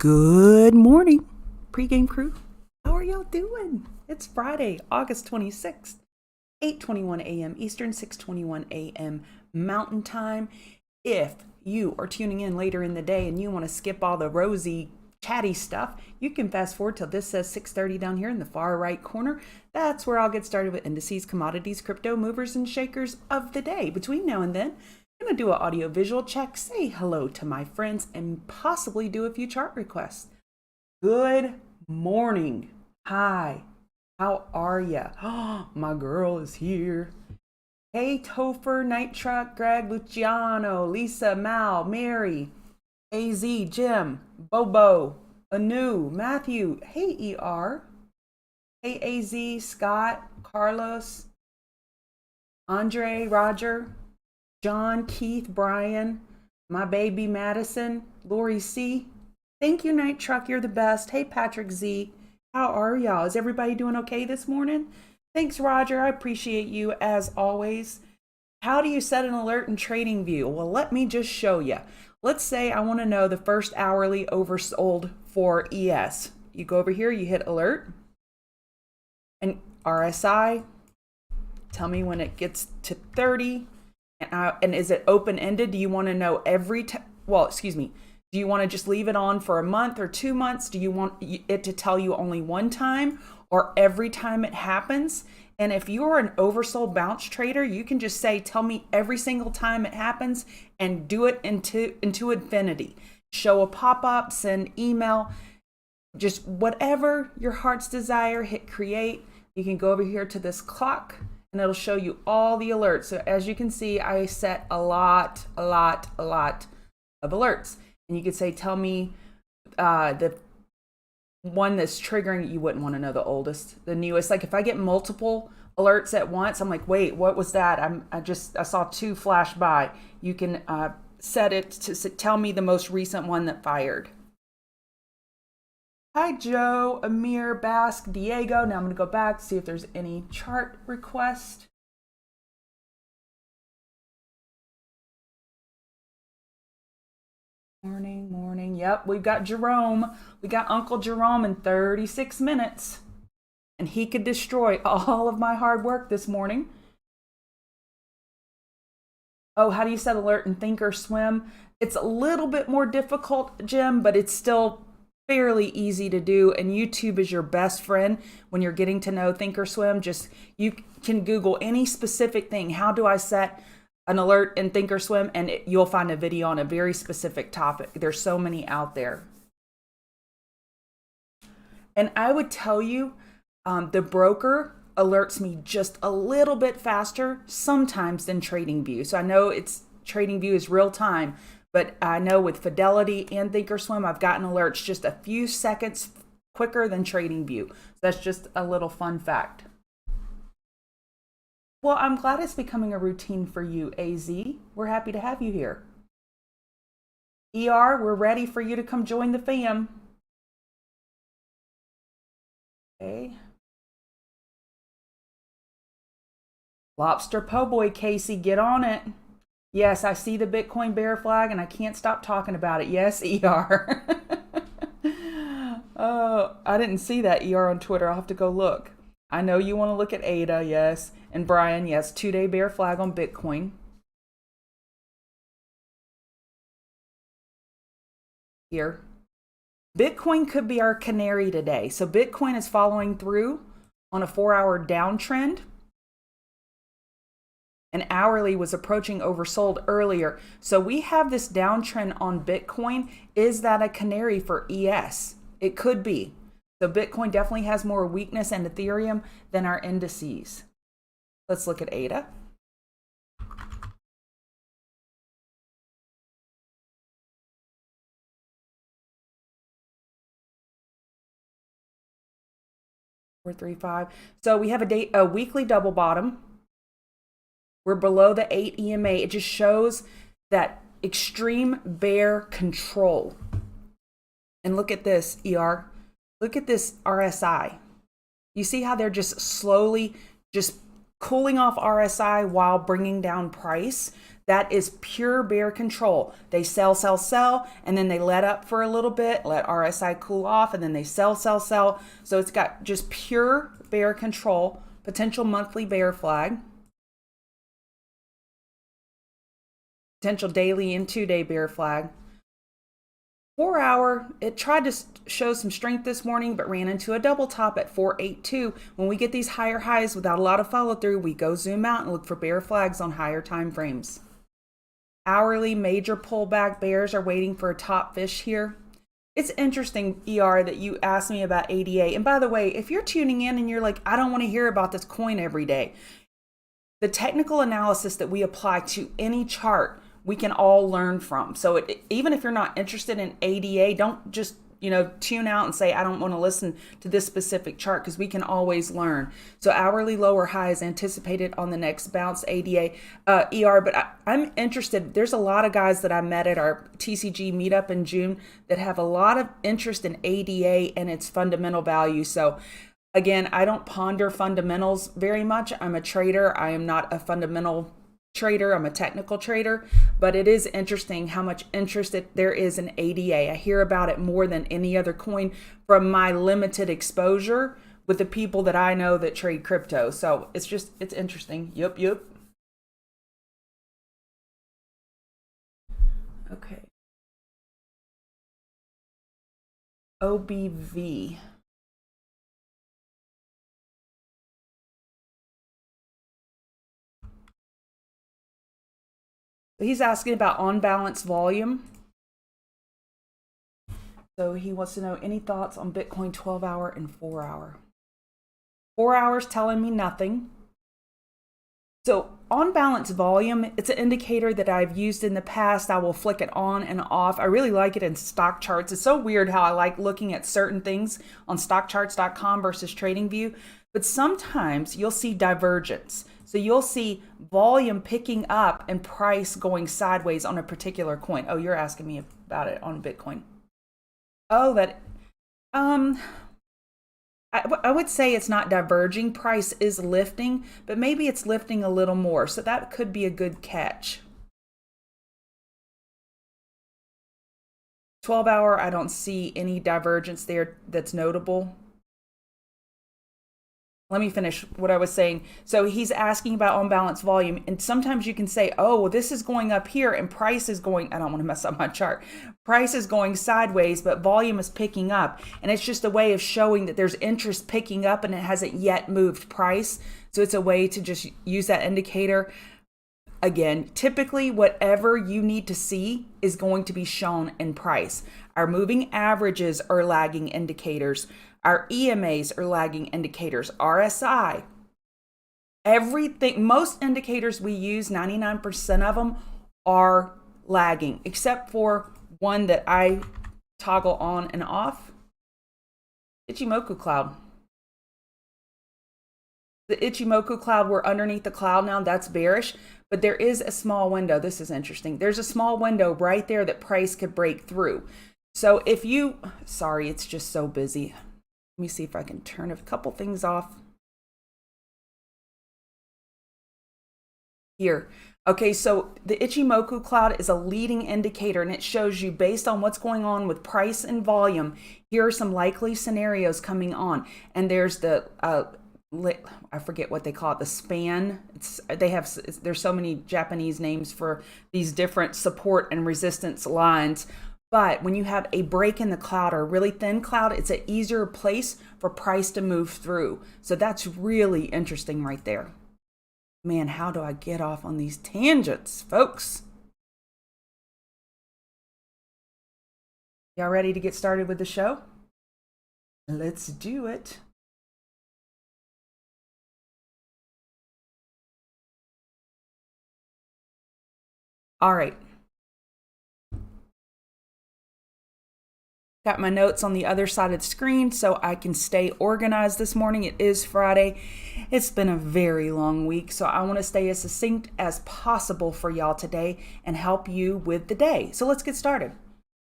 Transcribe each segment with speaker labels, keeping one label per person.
Speaker 1: Good morning, pregame crew. How are y'all doing? It's Friday, August 26th, 8:21 a.m. Eastern, 6:21 a.m. Mountain Time. If you are tuning in later in the day and you want to skip all the rosy, chatty stuff, you can fast forward till this says 6:30 down here in the far right corner. That's where I'll get started with indices, commodities, crypto, movers, and shakers of the day. Between now and then, I'm going to do an audio visual check, say hello to my friends, and possibly do a few chart requests. Good morning. Hi. How are ya? Oh, my girl is here. Hey, Topher, Night Truck, Greg, Luciano, Lisa, Mal, Mary, AZ, Jim, Bobo, Anu, Matthew. Hey, ER. Hey, AZ, Scott, Carlos, Andre, Roger, John, Keith, Brian, my baby Madison, Lori C. Thank you, Night Truck. You're the best. Hey, Patrick Z. How are y'all? Is everybody doing okay this morning? Thanks, Roger. I appreciate you as always. How do you set an alert in TradingView? Well, let me just show you. Let's say I want to know the first hourly oversold for ES. You go over here, you hit alert, and RSI. Tell me when it gets to 30. And is it open-ended? Do you want to know every time? Well, excuse me. Do you want to just leave it on for a month or 2 months? Do you want it to tell you only one time or every time it happens? And if you're an oversold bounce trader, you can just say, tell me every single time it happens and do it into infinity. Show a pop-up, send email, just whatever your heart's desire, hit create. You can go over here to this clock and it'll show you all the alerts. So as you can see, I set a lot of alerts. And you could say, tell me the one that's triggering. You wouldn't want to know the oldest, the newest. Like if I get multiple alerts at once, I'm like, wait, what was that? I saw 2 flash by. You can set it to tell me the most recent one that fired. Hi, Joe, Amir, Basque, Diego. Now I'm going to go back to see if there's any chart request. Morning. Yep, we've got Jerome. We got Uncle Jerome in 36 minutes. And he could destroy all of my hard work this morning. Oh, how do you set alert in Thinkorswim? It's a little bit more difficult, Jim, but it's still fairly easy to do, and YouTube is your best friend when you're getting to know Thinkorswim. Just you can Google any specific thing. How do I set an alert in Thinkorswim? And you'll find a video on a very specific topic. There's so many out there. And I would tell you, the broker alerts me just a little bit faster sometimes than TradingView. So I know TradingView is real time, but I know with Fidelity and Thinkorswim, I've gotten alerts just a few seconds quicker than TradingView. So that's just a little fun fact. Well, I'm glad it's becoming a routine for you, AZ. We're happy to have you here. ER, we're ready for you to come join the fam. Okay. Lobster Po' Boy, Casey, get on it. Yes, I see the Bitcoin bear flag and I can't stop talking about it. Yes, ER. Oh, I didn't see that ER on Twitter. I'll have to go look. I know you want to look at Ada, yes. And Brian, yes, 2-day bear flag on Bitcoin. Here. Bitcoin could be our canary today. So Bitcoin is following through on a 4-hour downtrend. And hourly was approaching oversold earlier. So we have this downtrend on Bitcoin. Is that a canary for ES? It could be. So Bitcoin definitely has more weakness and Ethereum than our indices. Let's look at ADA. Four, 3, 5. So we have a weekly double bottom. We're below the 8 EMA. It just shows that extreme bear control. And look at this, ER. Look at this RSI. You see how they're just slowly just cooling off RSI while bringing down price? That is pure bear control. They sell, sell, sell, and then they let up for a little bit, let RSI cool off, and then they sell, sell, sell. So it's got just pure bear control, potential monthly bear flag, potential daily and 2-day bear flag. 4 hour, it tried to show some strength this morning, but ran into a double top at 482. When we get these higher highs without a lot of follow through, we go zoom out and look for bear flags on higher time frames. Hourly major pullback, bears are waiting for a top fish here. It's interesting, ER, that you asked me about ADA. And by the way, if you're tuning in and you're like, I don't want to hear about this coin every day, the technical analysis that we apply to any chart, we can all learn from. So even if you're not interested in ADA, don't just, tune out and say, I don't want to listen to this specific chart, because we can always learn. So hourly lower high is anticipated on the next bounce ADA, ER. But I'm interested. There's a lot of guys that I met at our TCG meetup in June that have a lot of interest in ADA and its fundamental value. So again, I don't ponder fundamentals very much. I'm a trader. I am not a fundamental trader. I'm a technical trader, but it is interesting how much interest there is in ADA. I hear about it more than any other coin from my limited exposure with the people that I know that trade crypto. So it's interesting. Yep. Okay. OBV. He's asking about on-balance volume. So he wants to know any thoughts on Bitcoin 12-hour and 4-hour. 4 hours telling me nothing. So on-balance volume, it's an indicator that I've used in the past. I will flick it on and off. I really like it in stock charts. It's so weird how I like looking at certain things on stockcharts.com versus TradingView. But sometimes you'll see divergence. So you'll see volume picking up and price going sideways on a particular coin. Oh, you're asking me about it on Bitcoin. Oh, I would say it's not diverging. Price is lifting, but maybe it's lifting a little more. So that could be a good catch. 12-hour, I don't see any divergence there that's notable. Let me finish what I was saying. So he's asking about on-balance volume. And sometimes you can say, oh, well, this is going up here and price is going, I don't want to mess up my chart. Price is going sideways, but volume is picking up. And it's just a way of showing that there's interest picking up and it hasn't yet moved price. So it's a way to just use that indicator. Again, typically whatever you need to see is going to be shown in price. Our moving averages are lagging indicators. Our EMAs are lagging indicators, RSI, everything, most indicators we use, 99% of them are lagging, except for one that I toggle on and off, Ichimoku cloud. The Ichimoku cloud, we're underneath the cloud now, that's bearish, but there is a small window. This is interesting. There's a small window right there that price could break through. So if you, sorry, it's just so busy. Let me see if I can turn a couple things off here. Okay, so the Ichimoku cloud is a leading indicator, and it shows you based on what's going on with price and volume, here are some likely scenarios coming on. And there's the, I forget what they call it, the span. There's so many Japanese names for these different support and resistance lines. But when you have a break in the cloud or a really thin cloud, it's an easier place for price to move through. So that's really interesting right there. Man, how do I get off on these tangents, folks? Y'all ready to get started with the show? Let's do it. All right. Got my notes on the other side of the screen so I can stay organized this morning. It is Friday. It's been a very long week, so I want to stay as succinct as possible for y'all today and help you with the day. So let's get started.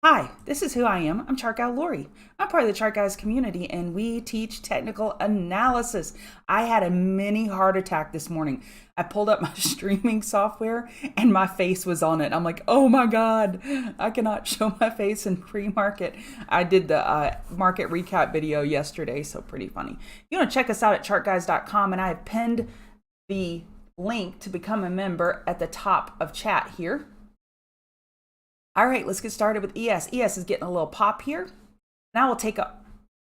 Speaker 1: Hi, this is who I am. I'm Chart Guy Lori. I'm part of the Chart Guys community and we teach technical analysis. I had a mini heart attack this morning. I pulled up my streaming software and my face was on it. I'm like, oh my God, I cannot show my face in pre-market. I did the market recap video yesterday, so pretty funny. You want to check us out at chartguys.com, and I have pinned the link to become a member at the top of chat here. All right, let's get started with ES. ES is getting a little pop here. Now we'll take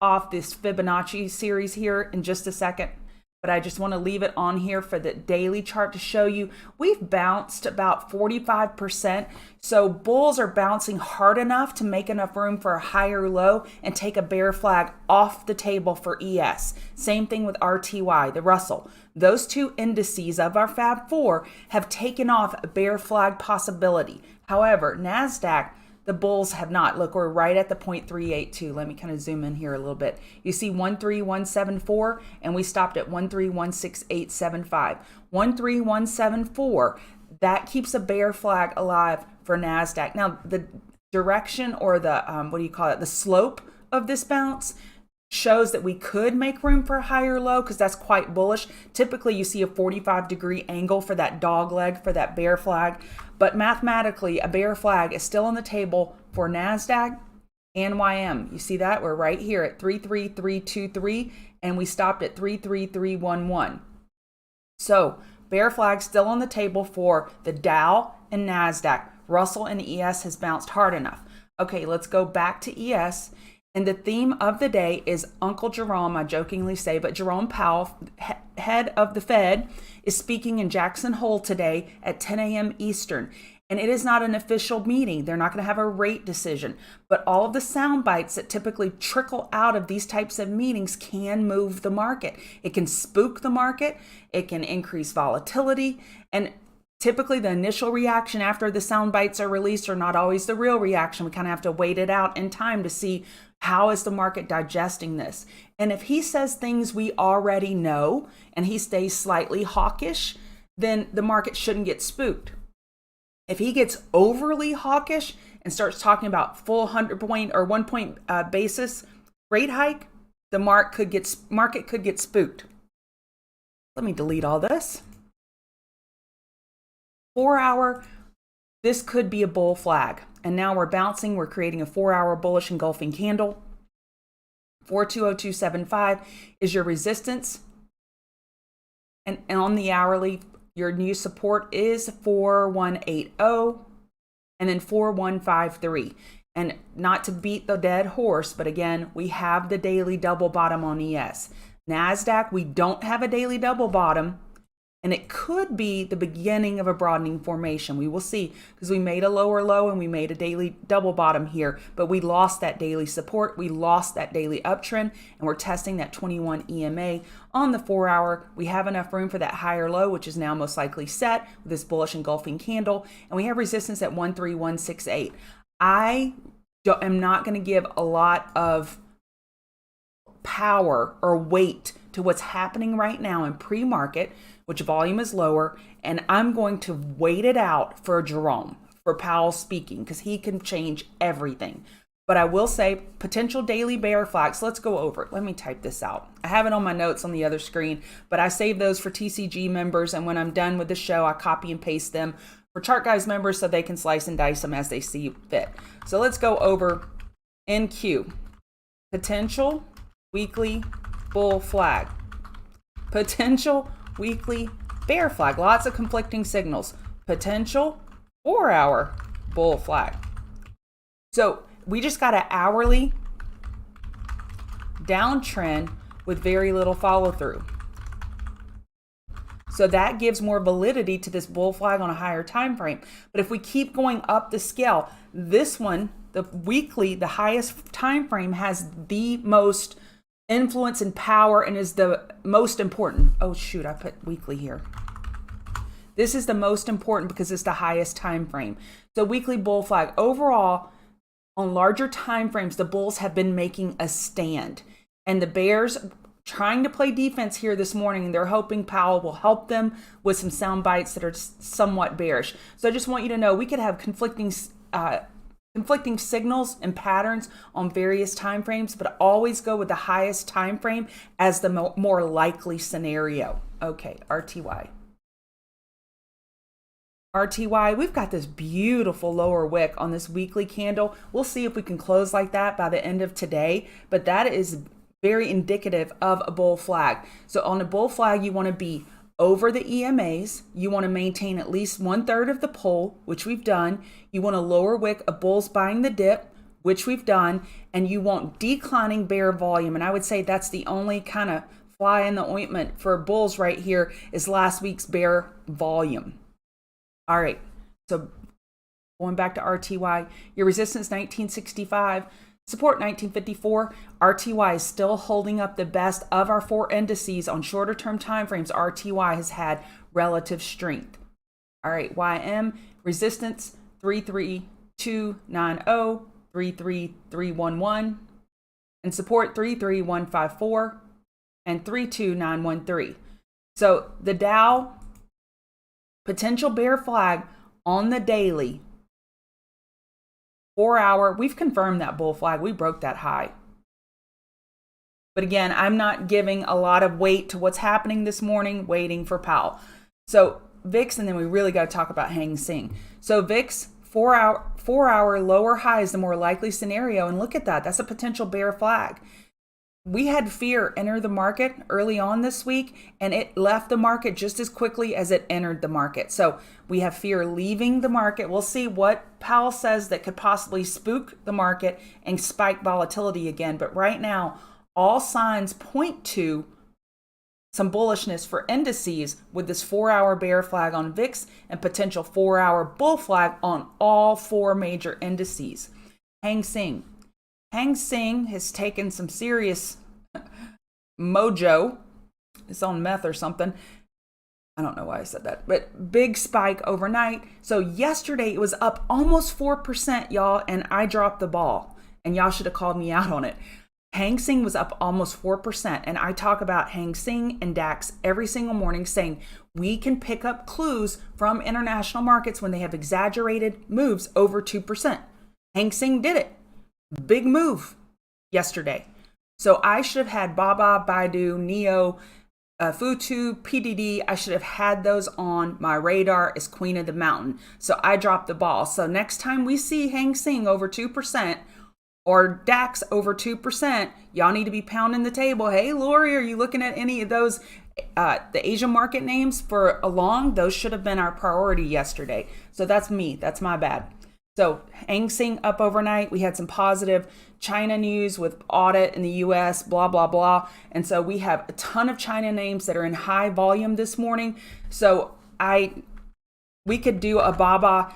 Speaker 1: off this Fibonacci series here in just a second, but I just want to leave it on here for the daily chart to show you we've bounced about 45%. So bulls are bouncing hard enough to make enough room for a higher low and take a bear flag off the table for ES. Same thing with RTY, the Russell. Those two indices of our Fab 4 have taken off a bear flag possibility. However, NASDAQ, the bulls have not. Look, we're right at the 0.382. Let me kind of zoom in here a little bit. You see 13174, and we stopped at 1316875. 13174, that keeps a bear flag alive for NASDAQ. Now, the direction or the, the slope of this bounce shows that we could make room for a higher low because that's quite bullish. Typically, you see a 45-degree angle for that dog leg, for that bear flag. But mathematically, a bear flag is still on the table for NASDAQ and YM. You see that? We're right here at 33323, and we stopped at 33311. So bear flag still on the table for the Dow and NASDAQ. Russell and ES has bounced hard enough. Okay, let's go back to ES. And the theme of the day is Uncle Jerome, I jokingly say, but Jerome Powell, head of the Fed, is speaking in Jackson Hole today at 10 a.m. Eastern. And it is not an official meeting. They're not going to have a rate decision. But all of the sound bites that typically trickle out of these types of meetings can move the market. It can spook the market. It can increase volatility. And typically the initial reaction after the sound bites are released are not always the real reaction. We kind of have to wait it out in time to see how is the market digesting this. And if he says things we already know and he stays slightly hawkish, then the market shouldn't get spooked. If he gets overly hawkish and starts talking about full 100 point or 1 point basis rate hike, the market could get spooked. Let me delete all this. 4 hour, this could be a bull flag. And now we're bouncing. We're creating a 4 hour bullish engulfing candle. 420275 is your resistance. And on the hourly, your new support is 4180 and then 4153. And not to beat the dead horse, but again, we have the daily double bottom on ES. NASDAQ, we don't have a daily double bottom. And it could be the beginning of a broadening formation. We will see, because we made a lower low and we made a daily double bottom here, but we lost that daily support. We lost that daily uptrend, and we're testing that 21 EMA on the 4 hour. We have enough room for that higher low, which is now most likely set with this bullish engulfing candle. And we have resistance at 13168. I am not going to give a lot of power or weight to what's happening right now in pre-market, which volume is lower, and I'm going to wait it out for Jerome, for Powell speaking, because he can change everything. But I will say potential daily bear flags. Let's go over it. Let me type this out. I have it on my notes on the other screen, but I save those for TCG members, and when I'm done with the show, I copy and paste them for Chart Guys members so they can slice and dice them as they see fit. So let's go over NQ. Potential weekly bull flag. Potential weekly bear flag. Lots of conflicting signals. Potential 4 hour bull flag. So we just got an hourly downtrend with very little follow through. So that gives more validity to this bull flag on a higher time frame. But if we keep going up the scale, this one, the weekly, the highest time frame, has the most influence and power and is the most important. Oh shoot, I put weekly here. This is the most important because it's the highest time frame. So weekly bull flag. Overall, on larger time frames, the bulls have been making a stand, and the bears trying to play defense here this morning. They're hoping Powell will help them with some sound bites that are somewhat bearish. So I just want you to know we could have conflicting conflicting signals and patterns on various time frames, but always go with the highest time frame as the more likely scenario. Okay, RTY. RTY, we've got this beautiful lower wick on this weekly candle. We'll see if we can close like that by the end of today, but that is very indicative of a bull flag. So on a bull flag, you want to be over the EMAs. You want to maintain at least 1/3 of the pull, which we've done. You want a lower wick of bulls buying the dip, which we've done, and you want declining bear volume. And I would say that's the only kind of fly in the ointment for bulls right here is last week's bear volume. All right, so going back to RTY, your resistance 1965, support 1954. RTY is still holding up the best of our 4 indices on shorter term time frames. RTY has had relative strength. All right, YM resistance 33290, 33311, and support 33154 and 32913. So the Dow potential bear flag on the daily 4-hour, we've confirmed that bull flag. We broke that high. But again, I'm not giving a lot of weight to what's happening this morning, waiting for Powell. So VIX, and then we really got to talk about Hang Seng. So VIX, 4-hour lower high is the more likely scenario. And look at that. That's a potential bear flag. We had fear enter the market early on this week, and it left the market just as quickly as it entered the market. So we have fear leaving the market. We'll see what Powell says that could possibly spook the market and spike volatility again. But right now, all signs point to some bullishness for indices with this 4-hour bear flag on VIX and potential 4-hour bull flag on all 4 major indices. Hang Seng. Hang Seng has taken some serious mojo. It's on meth or something. I don't know why I said that, but big spike overnight. So yesterday it was up almost 4%, y'all, and I dropped the ball, and y'all should have called me out on it. Hang Seng was up almost 4%, and I talk about Hang Seng and DAX every single morning, saying we can pick up clues from international markets when they have exaggerated moves over 2%. Hang Seng did it. Big move yesterday. So I should have had Baba, Baidu, Neo, Futu, PDD. I should have had those on my radar as Queen of the Mountain. So I dropped the ball. So next time we see Hang Seng over 2% or DAX over 2%, y'all need to be pounding the table. Hey, Lori, are you looking at any of those, the Asian market names for a long? Those should have been our priority yesterday. So that's me. That's my bad. So Hang Seng up overnight. We had some positive China news with audit in the US, blah, blah, blah. And so we have a ton of China names that are in high volume this morning. So we could do a Baba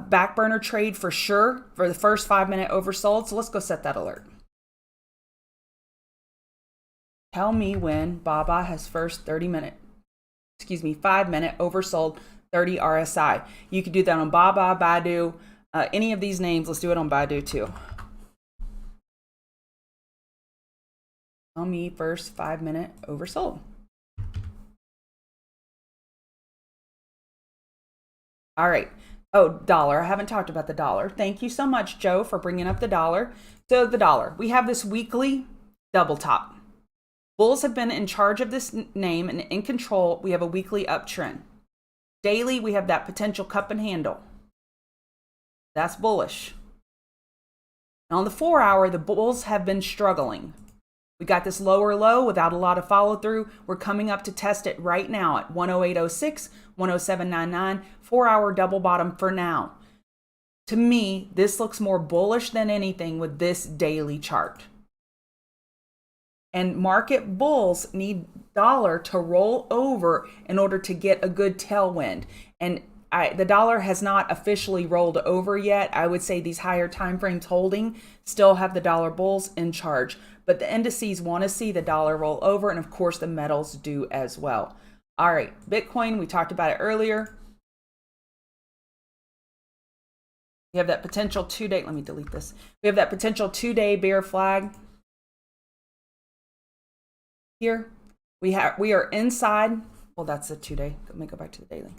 Speaker 1: back burner trade for sure for the first 5-minute oversold. So let's go set that alert. Tell me when Baba has first 5-minute oversold 30 RSI. You could do that on Baba, Baidu, any of these names. Let's do it on Baidu too. Tell me first 5-minute oversold. All right. Oh, dollar. I haven't talked about the dollar. Thank you so much, Joe, for bringing up the dollar. So the dollar, we have this weekly double top. Bulls have been in charge of this name and in control. We have a weekly uptrend. Daily, we have that potential cup and handle. That's bullish. And on the 4-hour, the bulls have been struggling. We got this lower low without a lot of follow through. We're coming up to test it right now at 108.06, 107.99, 4-hour double bottom for now. To me, this looks more bullish than anything with this daily chart. And market bulls need dollar to roll over in order to get a good tailwind. And the dollar has not officially rolled over yet. I would say these higher time frames holding still have the dollar bulls in charge. But the indices want to see the dollar roll over, and of course the metals do as well. All right, Bitcoin, we talked about it earlier. We have that potential 2-day, let me delete this. We have that potential 2-day bear flag here. We are inside, well, that's a 2-day. Let me go back to the daily.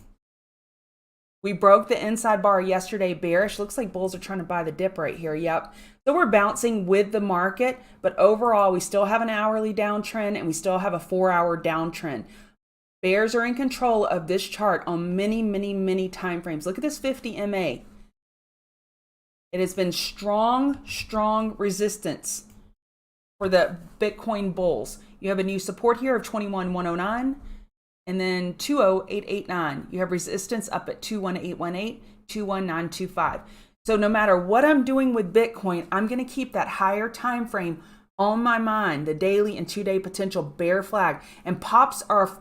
Speaker 1: We broke the inside bar yesterday bearish. Looks like bulls are trying to buy the dip right here. Yep. So we're bouncing with the market, but overall we still have an hourly downtrend and we still have a 4-hour downtrend. Bears are in control of this chart on many, many, many time frames. Look at this 50 MA. It has been strong resistance for the Bitcoin bulls. You have a new support here of 21,109 and then 20,889. You have resistance up at 21,818, 21,925. So no matter what I'm doing with Bitcoin, I'm going to keep that higher time frame on my mind, the daily and 2-day potential bear flag. And pops are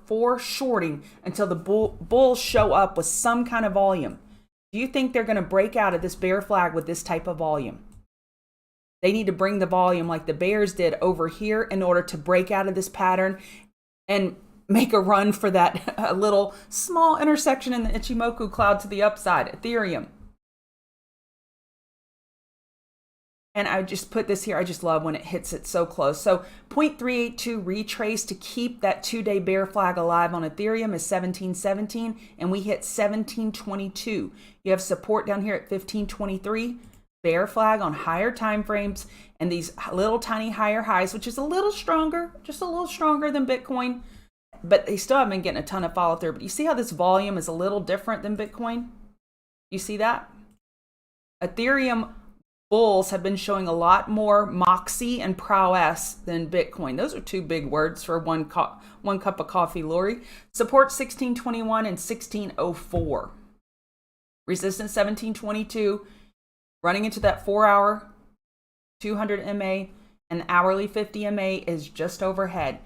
Speaker 1: foreshorting until the bulls show up with some kind of volume. Do you think they're going to break out of this bear flag with this type of volume? They need to bring the volume like the bears did over here in order to break out of this pattern and make a run for that little small intersection in the Ichimoku cloud to the upside, Ethereum. And I just put this here. I just love when it hits it so close. So 0.382 retrace to keep that 2-day bear flag alive on Ethereum is 1717, and we hit 1722. You have support down here at 1523. Bear flag on higher time frames and these little tiny higher highs, which is a little stronger, just a little stronger than Bitcoin, but they still haven't been getting a ton of follow through. But you see how this volume is a little different than Bitcoin? You see that? Ethereum bulls have been showing a lot more moxie and prowess than Bitcoin. Those are two big words for one cup of coffee, Lori. Support 1621 and 1604. Resistance 1722. Running into that 4-hour 200 MA and hourly 50 MA is just overhead.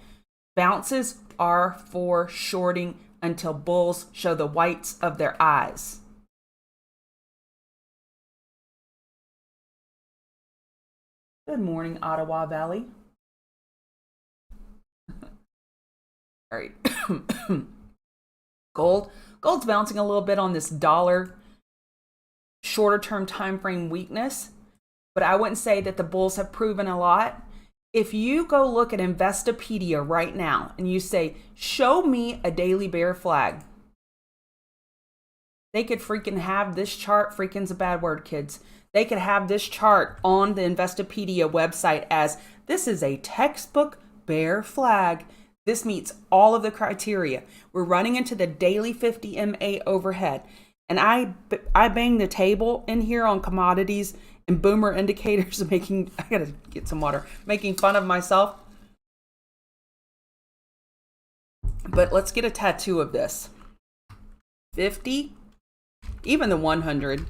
Speaker 1: Bounces are for shorting until bulls show the whites of their eyes. Good morning, Ottawa Valley. All right. Gold's bouncing a little bit on this dollar shorter term time frame weakness, but I wouldn't say that the bulls have proven a lot. If you go look at Investopedia right now and you say, show me a daily bear flag, they could freaking have this chart. Freaking's a bad word, kids. They could have this chart on the Investopedia website as this is a textbook bear flag. This meets all of the criteria. We're running into the daily 50 MA overhead. And I bang the table in here on commodities and boomer indicators I gotta get some water, making fun of myself. But let's get a tattoo of this. 50, even the 100,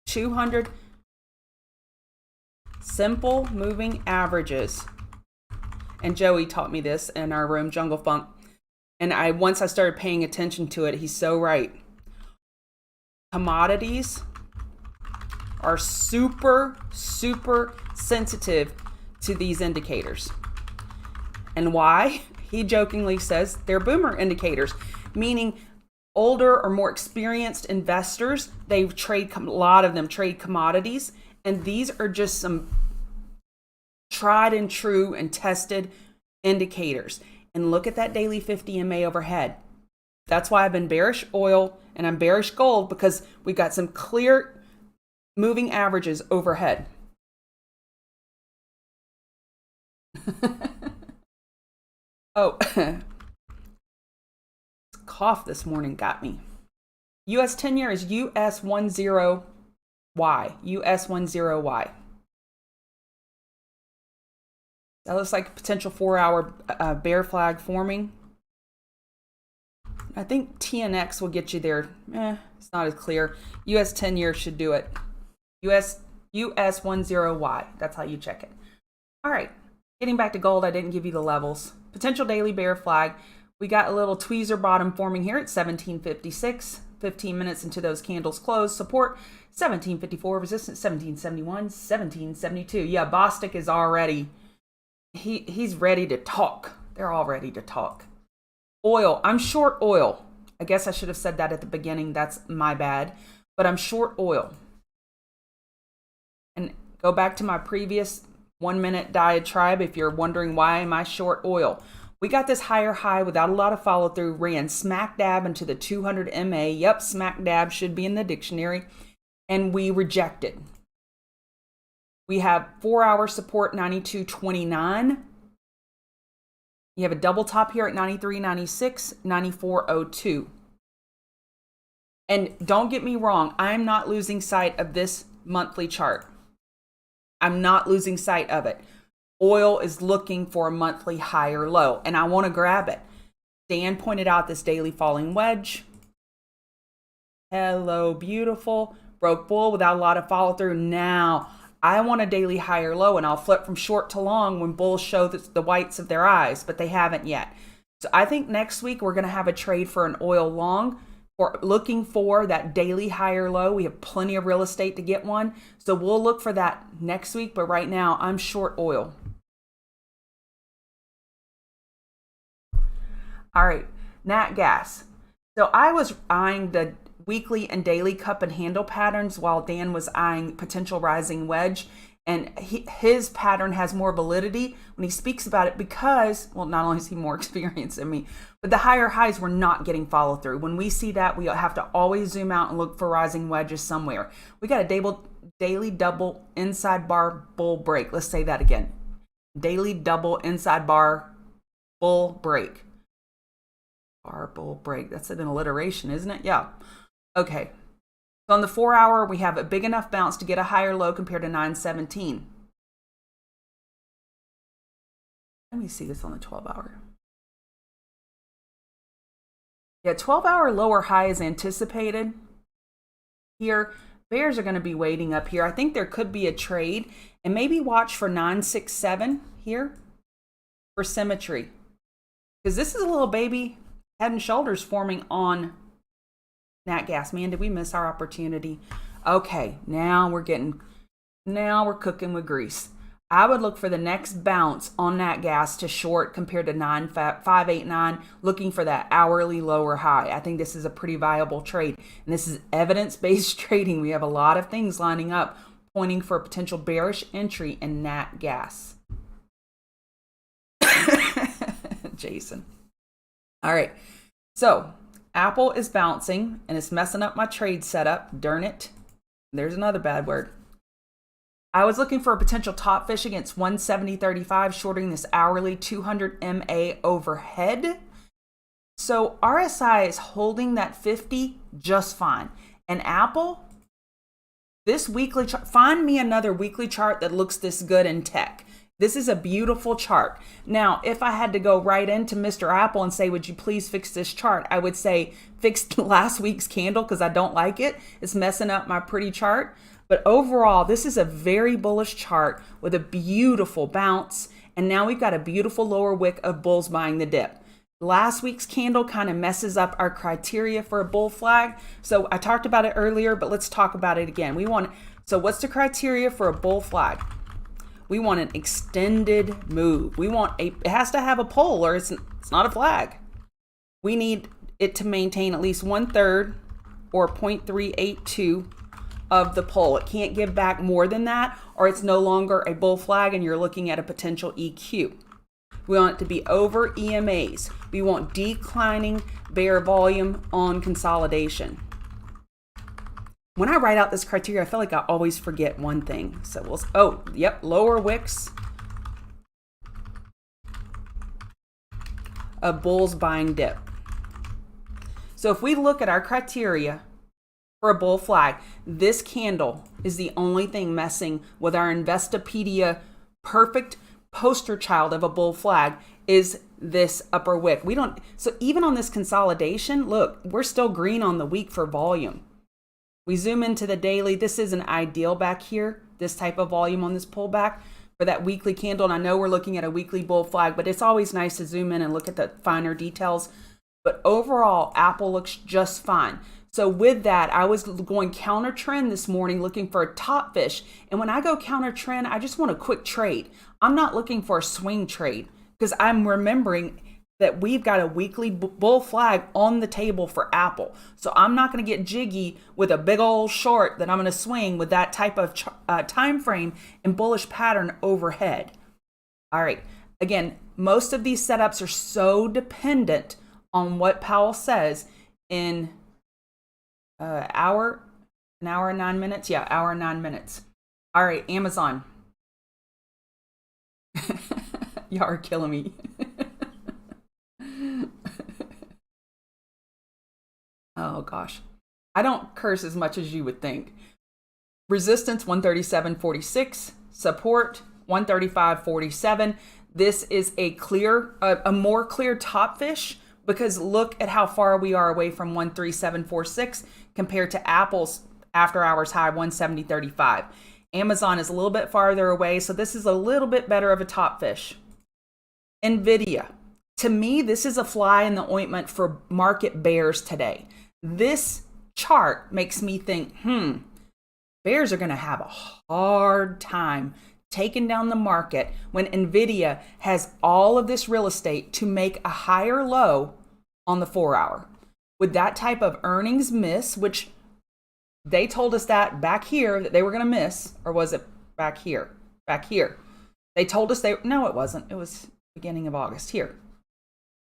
Speaker 1: 200, simple moving averages. And Joey taught me this in our room, Jungle Funk. And once I started paying attention to it, he's so right. Commodities are super sensitive to these indicators. And why? He jokingly says they're boomer indicators, meaning older or more experienced investors, a lot of them trade commodities, and these are just some tried and true and tested indicators. And look at that daily 50 MA overhead. That's why I've been bearish oil and I'm bearish gold, because we got some clear moving averages overhead. Oh, cough this morning got me. US 10-year is US10Y. US10Y. That looks like a potential 4-hour bear flag forming. I think TNX will get you there. It's not as clear. US 10-year should do it. US10Y. That's how you check it. All right. Getting back to gold, I didn't give you the levels. Potential daily bear flag. We got a little tweezer bottom forming here at 1756. 15 minutes into those candles close. Support 1754. Resistance 1771. 1772. Yeah, Bostic is already... He's ready to talk. They're all ready to talk. Oil. I'm short oil. I guess I should have said that at the beginning. That's my bad. But I'm short oil. And go back to my previous 1-minute diatribe if you're wondering why am I short oil. We got this higher high without a lot of follow through, ran smack dab into the 200 MA. Yep, smack dab should be in the dictionary. And we rejected. We have 4-hour support 92.29. You have a double top here at 93.96, 94.02. And don't get me wrong, I'm not losing sight of this monthly chart. I'm not losing sight of it. Oil is looking for a monthly higher low, and I want to grab it. Dan pointed out this daily falling wedge. Hello, beautiful. Broke bull without a lot of follow through. Now, I want a daily higher low, and I'll flip from short to long when bulls show the whites of their eyes, but they haven't yet. So I think next week we're going to have a trade for an oil long. We're looking for that daily higher low. We have plenty of real estate to get one. So we'll look for that next week. But right now, I'm short oil. All right, nat gas. So I was eyeing the weekly and daily cup and handle patterns while Dan was eyeing potential rising wedge. And his pattern has more validity when he speaks about it because, well, not only is he more experienced than me, but the higher highs were not getting follow through. When we see that, we have to always zoom out and look for rising wedges somewhere. We got a daily double inside bar bull break. Let's say that again. Daily double inside bar bull break. Bar bull break. That's an alliteration, isn't it? Yeah. Okay. So on the 4-hour, we have a big enough bounce to get a higher low compared to 917. Let me see this on the 12-hour. Yeah, 12-hour lower high is anticipated here. Bears are going to be waiting up here. I think there could be a trade, and maybe watch for 967 here for symmetry, because this is a little baby head and shoulders forming on nat gas. Man, did we miss our opportunity? Okay, now we're cooking with grease. I would look for the next bounce on nat gas to short compared to 9589, looking for that hourly lower high. I think this is a pretty viable trade, and this is evidence-based trading. We have a lot of things lining up pointing for a potential bearish entry in nat gas. Jason. All right, so Apple is bouncing and it's messing up my trade setup. Darn it. There's another bad word. I was looking for a potential top fish against 170.35, shorting this hourly 200 MA overhead. So RSI is holding that 50 just fine. And Apple, this weekly chart, find me another weekly chart that looks this good in tech. This is a beautiful chart. Now, if I had to go right into Mr. Apple and say, would you please fix this chart? I would say fix last week's candle because I don't like it. It's messing up my pretty chart. But overall, this is a very bullish chart with a beautiful bounce. And now we've got a beautiful lower wick of bulls buying the dip. Last week's candle kind of messes up our criteria for a bull flag. So I talked about it earlier, but let's talk about it again. So what's the criteria for a bull flag? We want an extended move. It has to have a pole or it's not a flag. We need it to maintain at least 1/3 or 0.382 of the pole. It can't give back more than that, or it's no longer a bull flag and you're looking at a potential EQ. We want it to be over EMAs. We want declining bear volume on consolidation. When I write out this criteria, I feel like I always forget one thing. So lower wicks of bulls buying dip. So if we look at our criteria for a bull flag, this candle is the only thing messing with our Investopedia perfect poster child of a bull flag is this upper wick. So even on this consolidation, look, we're still green on the week for volume. We zoom into the daily. This isn't ideal back here, this type of volume on this pullback for that weekly candle. And I know we're looking at a weekly bull flag, but it's always nice to zoom in and look at the finer details. But overall, Apple looks just fine. So with that, I was going counter trend this morning looking for a top fish. And when I go counter trend, I just want a quick trade. I'm not looking for a swing trade because I'm remembering that we've got a weekly bull flag on the table for Apple. So I'm not going to get jiggy with a big old short that I'm going to swing with that type of time frame and bullish pattern overhead. All right, Again, most of these setups are so dependent on what Powell says in an hour and 9 minutes. Yeah, hour and 9 minutes. All right, Amazon. Y'all are killing me. Oh gosh. I don't curse as much as you would think. Resistance 137.46, support 135.47. This is a more clear top fish, because look at how far we are away from 137.46 compared to Apple's after hours high 170.35. Amazon is a little bit farther away, so this is a little bit better of a top fish. NVIDIA. To me, this is a fly in the ointment for market bears today. This chart makes me think, bears are going to have a hard time taking down the market when NVIDIA has all of this real estate to make a higher low on the 4-hour. With that type of earnings miss, which they told us that back here that they were going to miss, or was it back here? Back here. They told us no, it wasn't. It was beginning of August here.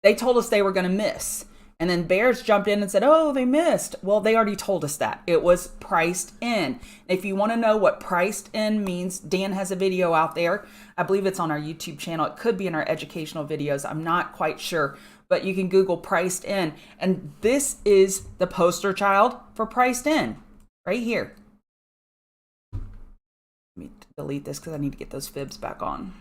Speaker 1: They told us they were going to miss. And then bears jumped in and said, oh, they missed. Well, they already told us that. It was priced in. If you want to know what priced in means, Dan has a video out there. I believe it's on our YouTube channel. It could be in our educational videos. I'm not quite sure. But you can Google priced in. And this is the poster child for priced in. Right here. Let me delete this because I need to get those fibs back on.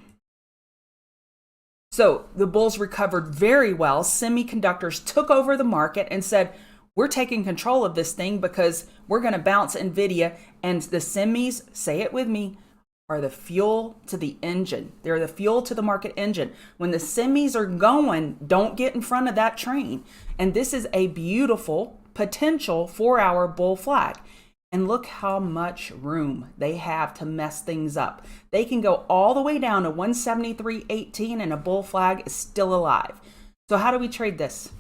Speaker 1: So the bulls recovered very well. Semiconductors took over the market and said, we're taking control of this thing because we're going to bounce NVIDIA. And the semis, say it with me, are the fuel to the engine. They're the fuel to the market engine. When the semis are going, don't get in front of that train. And this is a beautiful potential 4-hour bull flag. And look how much room they have to mess things up. They can go all the way down to 173.18 and a bull flag is still alive. So how do we trade this?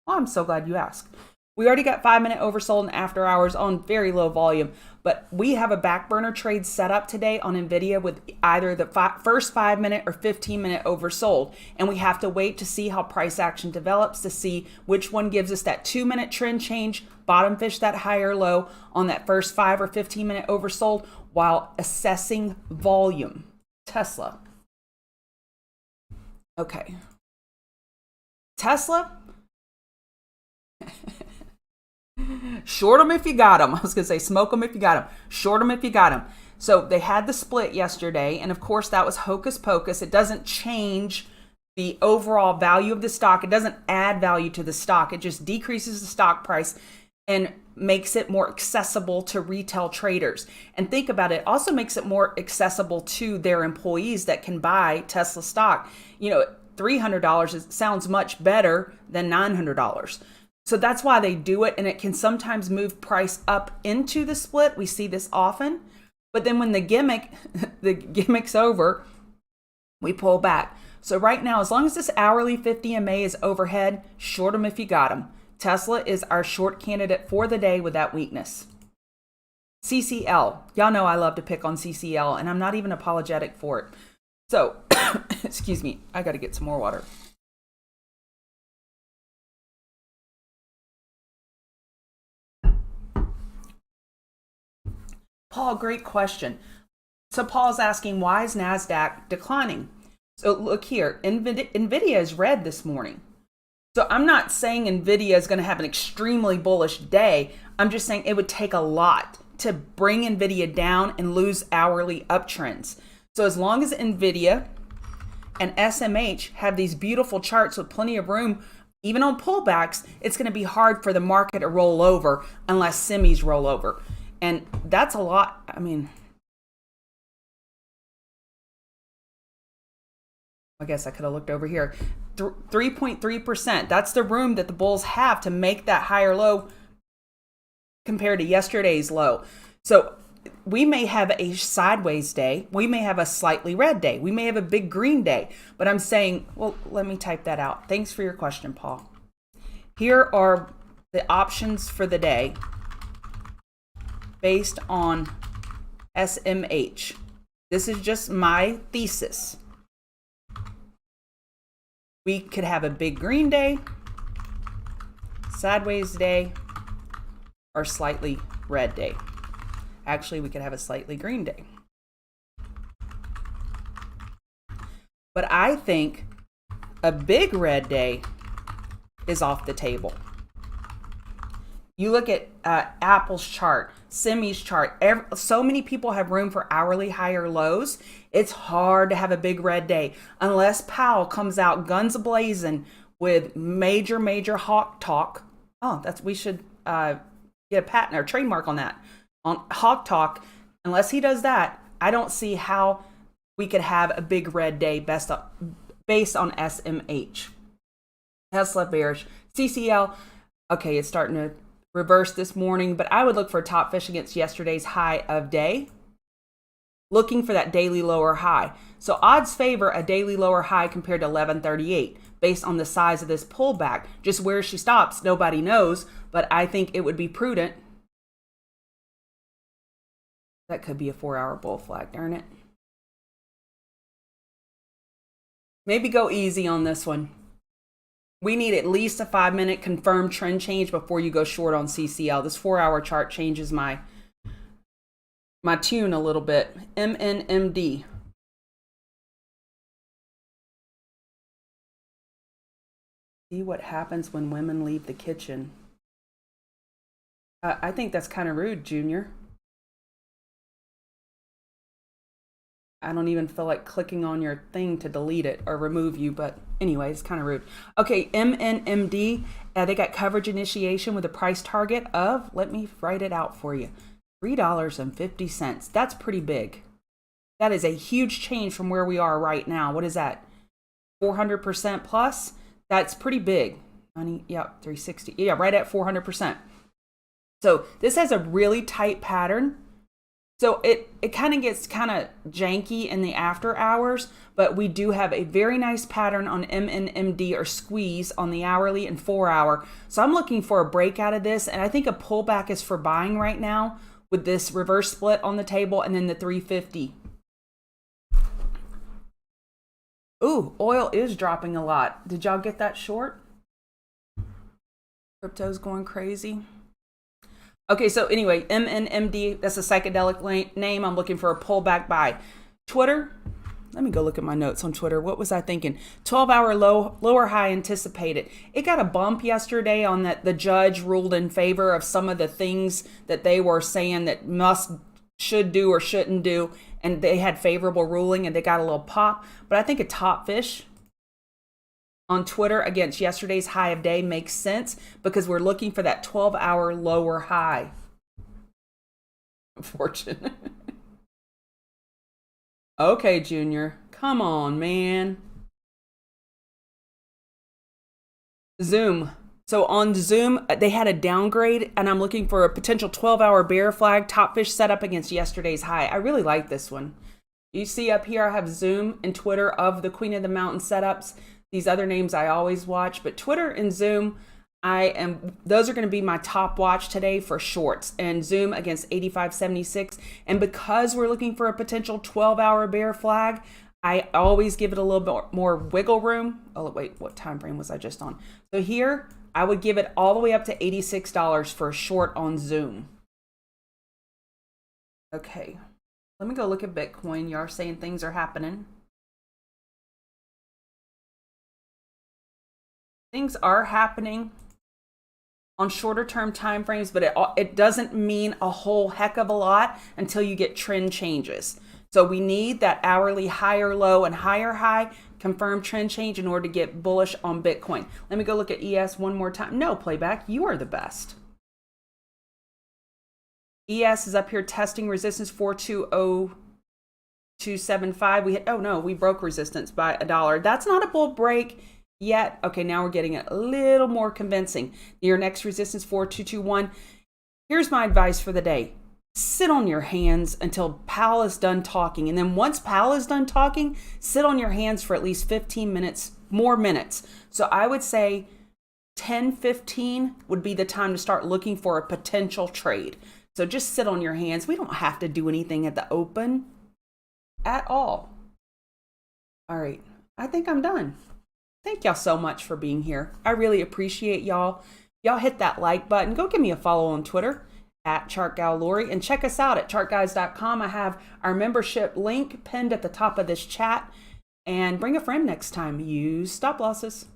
Speaker 1: Well, I'm so glad you asked. We already got 5-minute oversold and after hours on very low volume, but we have a back burner trade set up today on NVIDIA with either the first 5-minute or 15-minute oversold. And we have to wait to see how price action develops to see which one gives us that 2-minute trend change, bottom fish that higher low on that first 5 or 15-minute oversold while assessing volume. Tesla. Okay. Tesla. Short them if you got them. I was going to say smoke them if you got them. Short them if you got them. So they had the split yesterday. And of course, that was hocus pocus. It doesn't change the overall value of the stock. It doesn't add value to the stock. It just decreases the stock price and makes it more accessible to retail traders. And think about it, also makes it more accessible to their employees that can buy Tesla stock. You know, $300 sounds much better than $900. So that's why they do it, and it can sometimes move price up into the split. We see this often. But then when the gimmick's over, we pull back. So right now, as long as this hourly 50 MA is overhead, short them if you got them. Tesla is our short candidate for the day with that weakness. CCL. Y'all know I love to pick on CCL, and I'm not even apologetic for it. So, excuse me, I got to get some more water. Paul, great question. So Paul's asking, why is NASDAQ declining? So look here, NVIDIA is red this morning. So I'm not saying NVIDIA is going to have an extremely bullish day. I'm just saying it would take a lot to bring NVIDIA down and lose hourly uptrends. So as long as NVIDIA and SMH have these beautiful charts with plenty of room, even on pullbacks, it's going to be hard for the market to roll over unless semis roll over. And that's a lot. I mean, I guess I could have looked over here. 3.3%. That's the room that the bulls have to make that higher low compared to yesterday's low. So we may have a sideways day. We may have a slightly red day. We may have a big green day. But I'm saying, well, let me type that out. Thanks for your question, Paul. Here are the options for the day based on SMH. This is just my thesis. We could have a big green day, sideways day, or slightly red day. Actually, we could have a slightly green day. But I think a big red day is off the table. You look at Apple's chart, Semi's chart. So many people have room for hourly higher lows. It's hard to have a big red day unless Powell comes out guns a-blazing with major hawk talk. Oh, we should get a patent or trademark on that, on hawk talk. Unless he does that, I don't see how we could have a big red day based on SMH. Tesla bearish. CCL, okay, it's starting to reverse this morning, but I would look for a top fish against yesterday's high of day, looking for that daily lower high. So odds favor a daily lower high compared to 1138 based on the size of this pullback. Just where she stops, nobody knows, but I think it would be prudent. That could be a 4-hour bull flag, darn it. Maybe go easy on this one. We need at least a 5-minute confirmed trend change before you go short on CCL. This 4-hour chart changes my tune a little bit. MNMD. See what happens when women leave the kitchen. I think that's kind of rude, Junior. I don't even feel like clicking on your thing to delete it or remove you, but anyway, it's kind of rude. Okay, MNMD, they got coverage initiation with a price target of, let me write it out for you, $3.50. That's pretty big. That is a huge change from where we are right now. What is that? 400% plus? That's pretty big. Yeah, 360. Yeah, right at 400%. So this has a really tight pattern. So it kind of gets kind of janky in the after hours, but we do have a very nice pattern on MNMD or squeeze on the hourly and 4-hour. So I'm looking for a break out of this, and I think a pullback is for buying right now with this reverse split on the table and then the 350. Ooh, oil is dropping a lot. Did y'all get that short? Crypto's going crazy. Okay, so anyway, MNMD, that's a psychedelic name. I'm looking for a pullback buy. Twitter, let me go look at my notes on Twitter. What was I thinking? 12-hour lower high anticipated. It got a bump yesterday on that the judge ruled in favor of some of the things that they were saying that should do or shouldn't do, and they had favorable ruling and they got a little pop. But I think a top fish on Twitter against yesterday's high of day makes sense because we're looking for that 12-hour lower high. Unfortunate. Okay, Junior. Come on, man. Zoom. So on Zoom, they had a downgrade, and I'm looking for a potential 12-hour bear flag, top fish setup against yesterday's high. I really like this one. You see up here, I have Zoom and Twitter of the Queen of the Mountain setups. These other names I always watch, but Twitter and Zoom, those are going to be my top watch today for shorts, and Zoom against 85.76. And because we're looking for a potential 12-hour bear flag, I always give it a little bit more wiggle room. Oh, wait, what time frame was I just on? So here, I would give it all the way up to $86 for a short on Zoom. Okay, let me go look at Bitcoin. You are saying things are happening. Things are happening on shorter term time frames, but it doesn't mean a whole heck of a lot until you get trend changes. So we need that hourly higher low and higher high confirmed trend change in order to get bullish on Bitcoin. Let me go look at ES one more time. No, playback, you are the best. ES is up here testing resistance 420.275. We broke resistance by $1. That's not a bull break yet. Okay, now we're getting it a little more convincing. Your next resistance 4221. Here's my advice for the day. Sit on your hands until Powell is done talking. And then once Powell is done talking, sit on your hands for at least 15 minutes, more minutes. So I would say 10-15 would be the time to start looking for a potential trade. So just sit on your hands. We don't have to do anything at the open at all. All right, I think I'm done. Thank y'all so much for being here. I really appreciate y'all. Y'all hit that like button. Go give me a follow on Twitter at ChartGalLori and check us out at chartguys.com. I have our membership link pinned at the top of this chat. And bring a friend next time. Use stop losses.